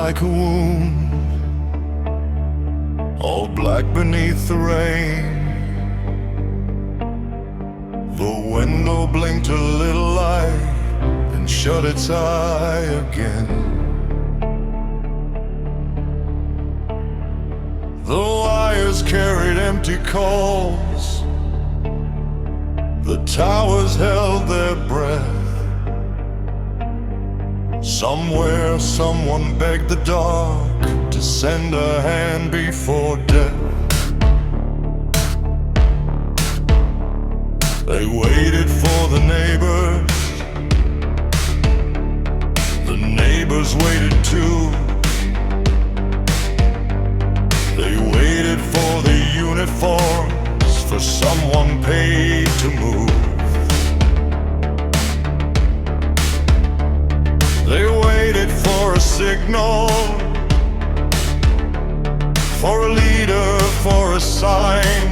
like a wound, all black beneath the rain. The window blinked a little light and shut its eye again. The wires carried empty calls, the towers held their breath. Somewhere someone begged the dark to send a hand before death. They waited for the neighbors waited too. They waited for the uniforms, for someone paid to move. They waited for a signal, for a leader, for a sign.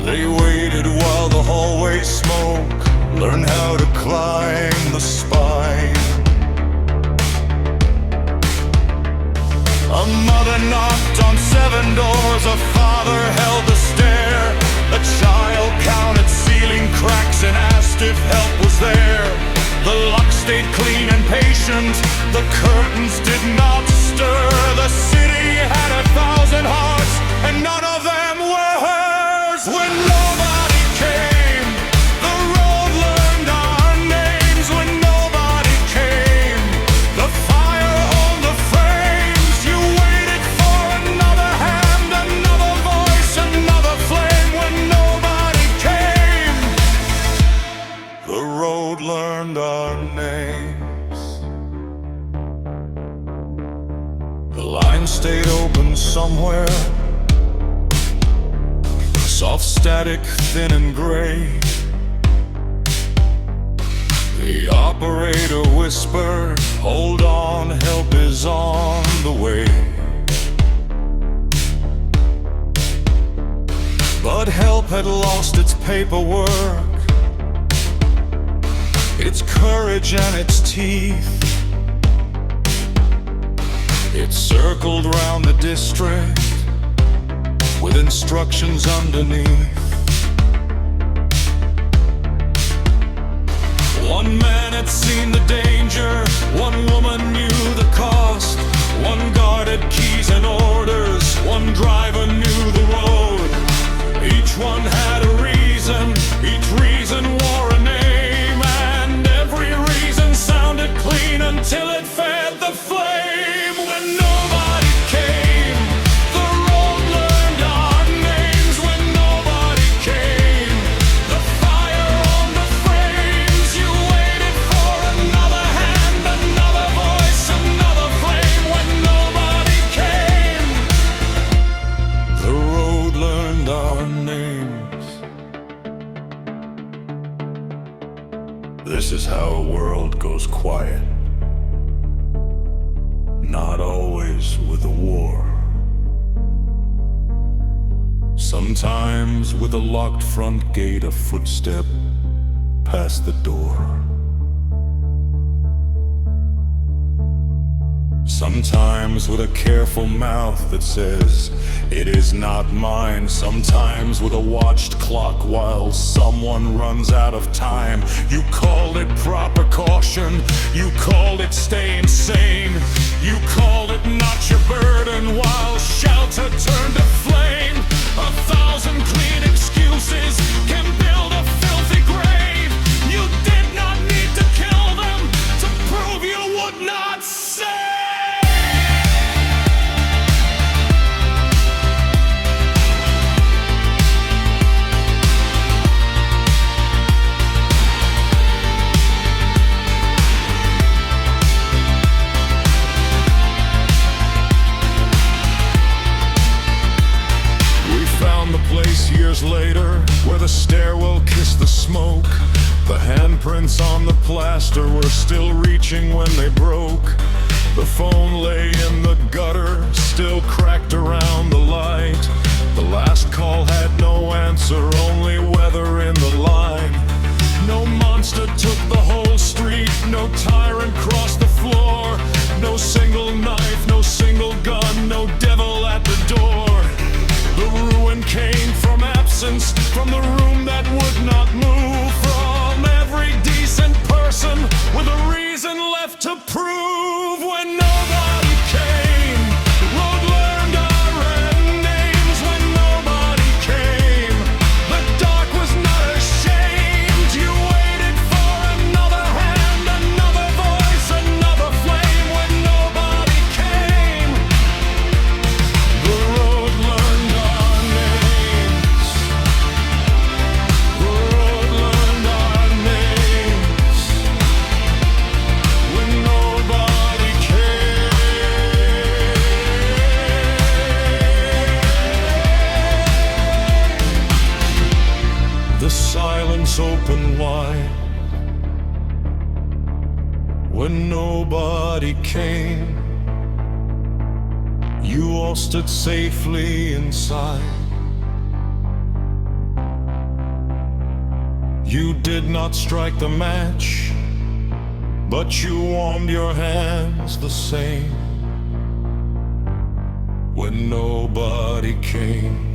They waited while the hallway smoke learned how to climb the spine. A mother knocked on 7 doors, a father held the stare. A child counted ceiling cracks and asked if help was there. The lock stayed clean and patient, the curtains did not stir. The city had 1,000 hearts and none of them were hers. When nobody came, the road learned our names. When nobody came, the fire on the frames. You waited for another hand, another voice, another flame. When nobody came, the road learned our names. The line stayed open somewhere, soft static, thin and gray. The operator whispered, hold on, help is on the way. But help had lost its paperwork, its courage and its teeth. It circled round the district with instructions underneath. One man had seen the danger, one woman knew the cost. One guarded keys and orders, one driver knew the road. Each one had a reason, each reason wore a name, and every reason sounded clean until it fed the flame. When nobody came, the road learned our names. When nobody came, the fire on the frames. You waited for another hand, another voice, another flame. When nobody came, the road learned our names. This is how a world goes quiet, not always with a war. Sometimes with a locked front gate, a footstep past the door. Sometimes with a careful mouth that says, it is not mine. Sometimes with a watched clock while someone runs out of time. You called it proper caution, you called it staying sane. You called it not your burden while shelter turned to flame. 1,000 clean excuses can build a filthy grave. You did not need to kill them to prove you would not say. Years later, where the stairwell kissed the smoke, the handprints on the plaster were still reaching when they broke. The phone lay in the gutter, still cracked around the light. The last call had no answer, only weather in the line. No monster took the whole street, no tyrant crossed the floor. The silence opened wide when nobody came. You all stood safely inside. You did not strike the match, but you warmed your hands the same when nobody came.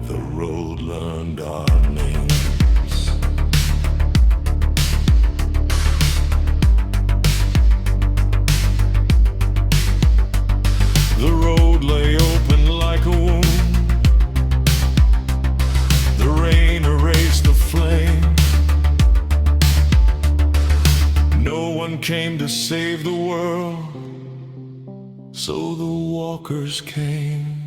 The road learned our names. The road lay open like a wound. The rain erased the flame. No one came to save the world, so the walkers came.